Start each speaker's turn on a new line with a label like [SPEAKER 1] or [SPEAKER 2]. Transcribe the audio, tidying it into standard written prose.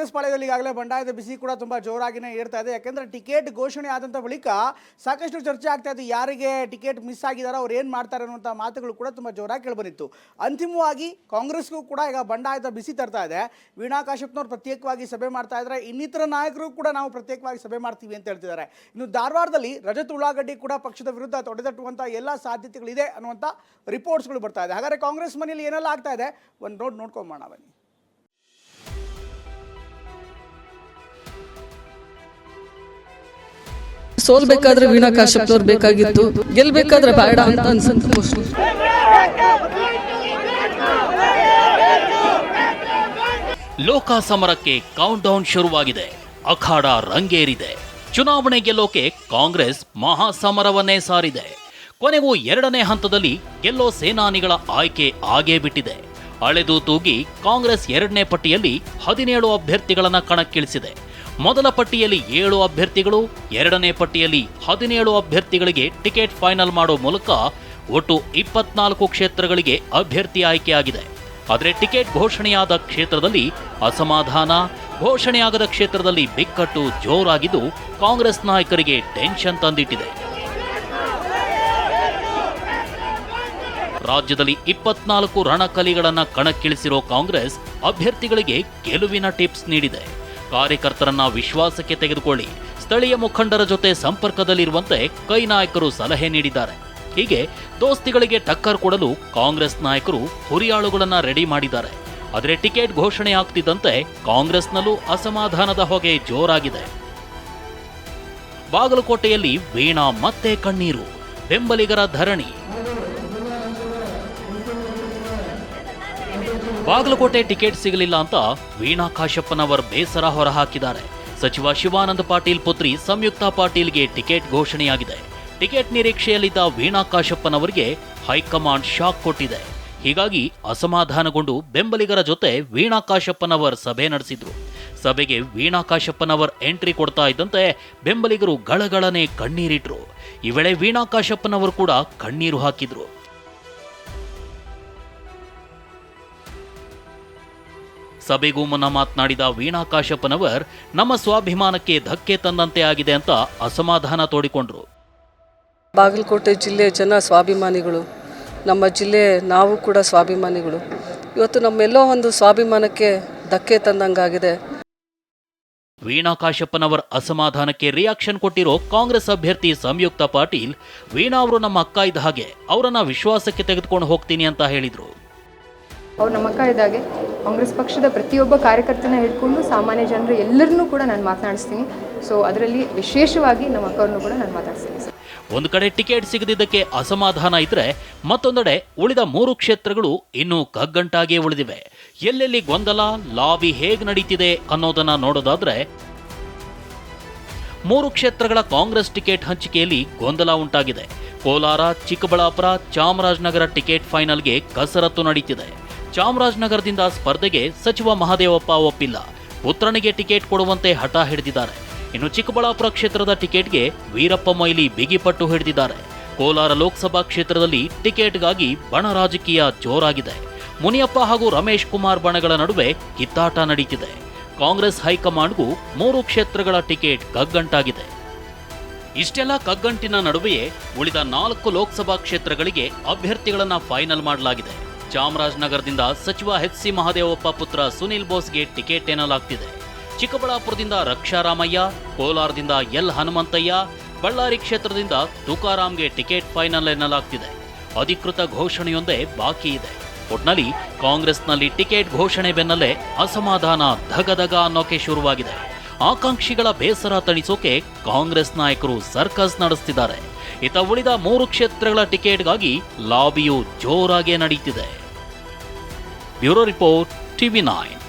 [SPEAKER 1] ಕಾಂಗ್ರೆಸ್ ಪಾಳ್ಯದಲ್ಲಿ ಈಗಾಗಲೇ ಬಂಡಾಯದ ಬಿಸಿ ಕೂಡ ತುಂಬ ಜೋರಾಗಿನೇ ಏರ್ತಾ ಇದೆ. ಯಾಕೆಂದರೆ ಟಿಕೆಟ್ ಘೋಷಣೆ ಆದಂಥ ಬಳಿಕ ಸಾಕಷ್ಟು ಚರ್ಚೆ ಆಗ್ತಾ ಇದೆ. ಯಾರಿಗೆ ಟಿಕೆಟ್ ಮಿಸ್ ಆಗಿದಾರೋ ಅವ್ರು ಏನು ಮಾಡ್ತಾರೆ ಅನ್ನುವಂಥ ಮಾತುಗಳು ಕೂಡ ತುಂಬ ಜೋರಾಗಿ ಕೇಳಿಬಂದಿತ್ತು. ಅಂತಿಮವಾಗಿ ಕಾಂಗ್ರೆಸ್ಗೂ ಕೂಡ ಈಗ ಬಂಡಾಯದ ಬಿಸಿ ತರ್ತಾ ಇದೆ. ವೀಣಾ ಕಾಶ್ಯಪ್ನವ್ರು ಪ್ರತ್ಯೇಕವಾಗಿ ಸಭೆ ಮಾಡ್ತಾ ಇದ್ದಾರೆ. ಇನ್ನಿತರ ನಾಯಕರು ಕೂಡ ನಾವು ಪ್ರತ್ಯೇಕವಾಗಿ ಸಭೆ ಮಾಡ್ತೀವಿ ಅಂತ ಹೇಳ್ತಿದ್ದಾರೆ. ಇನ್ನು ಧಾರವಾಡದಲ್ಲಿ ರಜತ್ ಉಳ್ಳಾಗಡ್ಡಿ ಕೂಡ ಪಕ್ಷದ ವಿರುದ್ಧ ತೊಡೆತಟ್ಟುವಂಥ ಎಲ್ಲ ಸಾಧ್ಯತೆಗಳಿದೆ ಅನ್ನುವಂಥ ರಿಪೋರ್ಟ್ಸ್ಗಳು ಬರ್ತಾ ಇದೆ. ಹಾಗಾದರೆ ಕಾಂಗ್ರೆಸ್ ಮನೆಯಲ್ಲಿ ಏನೆಲ್ಲ ಆಗ್ತಾ ಇದೆ ಒಂದು ನೋಡ್ಕೊಂಬೋಣ ಬನ್ನಿ.
[SPEAKER 2] ಸೋಲ್ಬೇಕಾದ್ರೆ ವೀಣಾ ಕಾಶ್ಯಪ್ನವ್ರು ಬೇಕಾಗಿತ್ತು, ಗೆಲ್ಬೇಕಾದ್ರೆ ಬೇಡ ಅಂತ ಅನ್ಸುತ್ತೆ.
[SPEAKER 3] ಲೋಕ ಸಮರಕ್ಕೆ ಕೌಂಟ್ ಡೌನ್ ಶುರುವಾಗಿದೆ. ಅಖಾಡ ರಂಗೇರಿದೆ. ಚುನಾವಣೆ ಗೆಲ್ಲೋಕೆ ಕಾಂಗ್ರೆಸ್ ಮಹಾಸಮರವನ್ನೇ ಸಾರಿದೆ. ಕೊನೆಗೂ ಎರಡನೇ ಹಂತದಲ್ಲಿ ಗೆಲ್ಲೋ ಸೇನಾನಿಗಳ ಆಯ್ಕೆ ಆಗೇ ಬಿಟ್ಟಿದೆ. ಅಳೆದು ತೂಗಿ ಕಾಂಗ್ರೆಸ್ ಎರಡನೇ ಪಟ್ಟಿಯಲ್ಲಿ 17 ಅಭ್ಯರ್ಥಿಗಳನ್ನ ಕಣಕ್ಕಿಳಿಸಿದೆ. ಮೊದಲ ಪಟ್ಟಿಯಲ್ಲಿ 7 ಅಭ್ಯರ್ಥಿಗಳು, ಎರಡನೇ ಪಟ್ಟಿಯಲ್ಲಿ 17 ಅಭ್ಯರ್ಥಿಗಳಿಗೆ ಟಿಕೆಟ್ ಫೈನಲ್ ಮಾಡೋ ಮೂಲಕ ಒಟ್ಟು 24 ಕ್ಷೇತ್ರಗಳಿಗೆ ಅಭ್ಯರ್ಥಿ ಆಯ್ಕೆಯಾಗಿದೆ. ಆದರೆ ಟಿಕೆಟ್ ಘೋಷಣೆಯಾದ ಕ್ಷೇತ್ರದಲ್ಲಿ ಅಸಮಾಧಾನ, ಘೋಷಣೆಯಾಗದ ಕ್ಷೇತ್ರದಲ್ಲಿ ಬಿಕ್ಕಟ್ಟು ಜೋರಾಗಿದ್ದು ಕಾಂಗ್ರೆಸ್ ನಾಯಕರಿಗೆ ಟೆನ್ಷನ್ ತಂದಿಟ್ಟಿದೆ. ರಾಜ್ಯದಲ್ಲಿ 24 ರಣಕಲಿಗಳನ್ನ ಕಣಕ್ಕಿಳಿಸಿರೋ ಕಾಂಗ್ರೆಸ್ ಅಭ್ಯರ್ಥಿಗಳಿಗೆ ಗೆಲುವಿನ ಟಿಪ್ಸ್ ನೀಡಿದೆ. ಕಾರ್ಯಕರ್ತರನ್ನ ವಿಶ್ವಾಸಕ್ಕೆ ತೆಗೆದುಕೊಳ್ಳಿ, ಸ್ಥಳೀಯ ಮುಖಂಡರ ಜೊತೆ ಸಂಪರ್ಕದಲ್ಲಿರುವಂತೆ ಕೈ ನಾಯಕರು ಸಲಹೆ ನೀಡಿದ್ದಾರೆ. ಹೀಗೆ ದೋಸ್ತಿಗಳಿಗೆ ಟಕ್ಕರ್ ಕೊಡಲು ಕಾಂಗ್ರೆಸ್ ನಾಯಕರು ಹುರಿಯಾಳುಗಳನ್ನ ರೆಡಿ ಮಾಡಿದ್ದಾರೆ. ಆದರೆ ಟಿಕೆಟ್ ಘೋಷಣೆ ಆಗ್ತಿದ್ದಂತೆ ಕಾಂಗ್ರೆಸ್ನಲ್ಲೂ ಅಸಮಾಧಾನದ ಹೊಗೆ ಜೋರಾಗಿದೆ. ಬಾಗಲಕೋಟೆಯಲ್ಲಿ ವೀಣಾ ಮತ್ತೆ ಕಣ್ಣೀರು, ಬೆಂಬಲಿಗರ ಧರಣಿ. ಬಾಗಲಕೋಟೆ ಟಿಕೆಟ್ ಸಿಗಲಿಲ್ಲ ಅಂತ ವೀಣಾ ಕಾಶ್ಯಪ್ಪನವರ್ ಬೇಸರ ಹೊರಹಾಕಿದ್ದಾರೆ. ಸಚಿವ ಶಿವಾನಂದ ಪಾಟೀಲ್ ಪುತ್ರಿ ಸಂಯುಕ್ತಾ ಪಾಟೀಲ್ಗೆ ಟಿಕೆಟ್ ಘೋಷಣೆಯಾಗಿದೆ. ಟಿಕೆಟ್ ನಿರೀಕ್ಷೆಯಲ್ಲಿದ್ದ ವೀಣಾ ಕಾಶ್ಯಪ್ಪನವರಿಗೆ ಹೈಕಮಾಂಡ್ ಶಾಕ್ ಕೊಟ್ಟಿದೆ. ಹೀಗಾಗಿ ಅಸಮಾಧಾನಗೊಂಡು ಬೆಂಬಲಿಗರ ಜೊತೆ ವೀಣಾ ಕಾಶ್ಯಪ್ಪನವರ್ ಸಭೆ ನಡೆಸಿದ್ರು. ಸಭೆಗೆ ವೀಣಾ ಕಾಶ್ಯಪ್ಪನವರ್ ಎಂಟ್ರಿ ಕೊಡ್ತಾ ಇದ್ದಂತೆ ಬೆಂಬಲಿಗರು ಗಳಗಳನೆ ಕಣ್ಣೀರಿಟ್ರು. ಈ ವೇಳೆ ವೀಣಾ ಕಾಶ್ಯಪ್ಪನವರು ಕೂಡ ಕಣ್ಣೀರು ಹಾಕಿದ್ರು. ಸಭೆಗೂ ಮುನ್ನ ಮಾತನಾಡಿದ ವೀಣಾ ಕಾಶ್ಯಪ್ಪನವರ್ ನಮ್ಮ ಸ್ವಾಭಿಮಾನಕ್ಕೆ ಧಕ್ಕೆ ತಂದಂತೆ ಆಗಿದೆ ಅಂತ ಅಸಮಾಧಾನ ತೋಡಿಕೊಂಡ್ರು.
[SPEAKER 2] ಬಾಗಲಕೋಟೆ ಜಿಲ್ಲೆ ಜನ ಸ್ವಾಭಿಮಾನಿಗಳು, ನಮ್ಮ ಜಿಲ್ಲೆ ನಾವು ಕೂಡ ಸ್ವಾಭಿಮಾನಿಗಳು. ಇವತ್ತು ನಮ್ಮೆಲ್ಲೋ ಒಂದು ಸ್ವಾಭಿಮಾನಕ್ಕೆ ಧಕ್ಕೆ ತಂದಂಗಾಗಿದೆ.
[SPEAKER 3] ವೀಣಾ ಕಾಶ್ಯಪ್ಪನವರ್ ಅಸಮಾಧಾನಕ್ಕೆ ರಿಯಾಕ್ಷನ್ ಕೊಟ್ಟಿರೋ ಕಾಂಗ್ರೆಸ್ ಅಭ್ಯರ್ಥಿ ಸಂಯುಕ್ತಾ ಪಾಟೀಲ್, ವೀಣಾ ಅವರು ನಮ್ಮ ಅಕ್ಕ ಇದ್ದ ಹಾಗೆ, ಅವರನ್ನ ವಿಶ್ವಾಸಕ್ಕೆ ತೆಗೆದುಕೊಂಡು ಹೋಗ್ತೀನಿ ಅಂತ ಹೇಳಿದ್ರು.
[SPEAKER 4] ಅವ್ರು ನಮ್ಮ ಅಕ್ಕ ಇದ್ದಾಗೆ ಕಾಂಗ್ರೆಸ್ ಪಕ್ಷದ ಪ್ರತಿಯೊಬ್ಬ ಕಾರ್ಯಕರ್ತನ ಹಿಡ್ಕೊಂಡು ಸಾಮಾನ್ಯ ಜನರು ಎಲ್ಲರನ್ನೂ ಕೂಡ ನಾನು ಮಾತನಾಡಿಸ್ತೀನಿ. ಸೊ ಅದರಲ್ಲಿ ವಿಶೇಷವಾಗಿ ನಮ್ಮ ಅಕ್ಕವ್ರನ್ನೂ ಕೂಡ ನಾನು ಮಾತಾಡ್ತೀನಿ.
[SPEAKER 3] ಒಂದು ಕಡೆ ಟಿಕೆಟ್ ಸಿಗದಿದ್ದಕ್ಕೆ ಅಸಮಾಧಾನ ಇದ್ರೆ, ಮತ್ತೊಂದೆಡೆ ಉಳಿದ 3 ಕ್ಷೇತ್ರಗಳು ಇನ್ನೂ ಕಗ್ಗಂಟಾಗಿಯೇ ಉಳಿದಿವೆ. ಎಲ್ಲೆಲ್ಲಿ ಗೊಂದಲ, ಲಾಬಿ ಹೇಗೆ ನಡೀತಿದೆ ಅನ್ನೋದನ್ನ ನೋಡೋದಾದ್ರೆ, 3 ಕ್ಷೇತ್ರಗಳ ಕಾಂಗ್ರೆಸ್ ಟಿಕೆಟ್ ಹಂಚಿಕೆಯಲ್ಲಿ ಗೊಂದಲ ಉಂಟಾಗಿದೆ. ಕೋಲಾರ, ಚಿಕ್ಕಬಳ್ಳಾಪುರ, ಚಾಮರಾಜನಗರ ಟಿಕೆಟ್ ಫೈನಲ್ಗೆ ಕಸರತ್ತು ನಡೀತಿದೆ. ಚಾಮರಾಜನಗರದಿಂದ ಸ್ಪರ್ಧೆಗೆ ಸಚಿವ ಮಹದೇವಪ್ಪ ಒಪ್ಪಿಲ್ಲ. ಪುತ್ರನಿಗೆ ಟಿಕೆಟ್ ಕೊಡುವಂತೆ ಹಠ ಹಿಡಿದಿದ್ದಾರೆ. ಇನ್ನು ಚಿಕ್ಕಬಳ್ಳಾಪುರ ಕ್ಷೇತ್ರದ ಟಿಕೆಟ್ಗೆ ವೀರಪ್ಪ ಮೊಯ್ಲಿ ಬಿಗಿಪಟ್ಟು ಹಿಡಿದಿದ್ದಾರೆ. ಕೋಲಾರ ಲೋಕಸಭಾ ಕ್ಷೇತ್ರದಲ್ಲಿ ಟಿಕೆಟ್ಗಾಗಿ ಬಣ ರಾಜಕೀಯ ಜೋರಾಗಿದೆ. ಮುನಿಯಪ್ಪ ಹಾಗೂ ರಮೇಶ್ ಕುಮಾರ್ ಬಣಗಳ ನಡುವೆ ಕಿತ್ತಾಟ ನಡೀತಿದೆ. ಕಾಂಗ್ರೆಸ್ ಹೈಕಮಾಂಡ್ಗೂ 3 ಕ್ಷೇತ್ರಗಳ ಟಿಕೆಟ್ ಕಗ್ಗಂಟಾಗಿದೆ. ಇಷ್ಟೆಲ್ಲ ಕಗ್ಗಂಟಿನ ನಡುವೆಯೇ ಉಳಿದ 4 ಲೋಕಸಭಾ ಕ್ಷೇತ್ರಗಳಿಗೆ ಅಭ್ಯರ್ಥಿಗಳನ್ನ ಫೈನಲ್ ಮಾಡಲಾಗಿದೆ. ಚಾಮರಾಜನಗರದಿಂದ ಸಚಿವ ಎಚ್.ಸಿ. ಮಹದೇವಪ್ಪ ಪುತ್ರ ಸುನಿಲ್ ಬೋಸ್ಗೆ ಟಿಕೆಟ್ ಎನ್ನಲಾಗ್ತಿದೆ. ಚಿಕ್ಕಬಳ್ಳಾಪುರದಿಂದ ರಕ್ಷಾರಾಮಯ್ಯ, ಕೋಲಾರದಿಂದ ಎಲ್ ಹನುಮಂತಯ್ಯ, ಬಳ್ಳಾರಿ ಕ್ಷೇತ್ರದಿಂದ ತುಕಾರಾಂಗೆ ಟಿಕೆಟ್ ಫೈನಲ್ ಎನ್ನಲಾಗ್ತಿದೆ. ಅಧಿಕೃತ ಘೋಷಣೆಯೊಂದೇ ಬಾಕಿ ಇದೆ. ಒಟ್ನಲ್ಲಿ ಕಾಂಗ್ರೆಸ್ನಲ್ಲಿ ಟಿಕೆಟ್ ಘೋಷಣೆ ಬೆನ್ನಲ್ಲೇ ಅಸಮಾಧಾನ ಧಗಧಗ ಅನ್ನೋಕೆ ಶುರುವಾಗಿದೆ. ಆಕಾಂಕ್ಷಿಗಳ ಬೇಸರ ತಣಿಸೋಕೆ ಕಾಂಗ್ರೆಸ್ ನಾಯಕರು ಸರ್ಕಸ್ ನಡೆಸ್ತಿದ್ದಾರೆ. ಇತ್ತ ಉಳಿದ 3 ಕ್ಷೇತ್ರಗಳ ಟಿಕೆಟ್ಗಾಗಿ ಲಾಬಿಯು ಜೋರಾಗಿ ನಡೀತಿದೆ. Bureau report, TV9.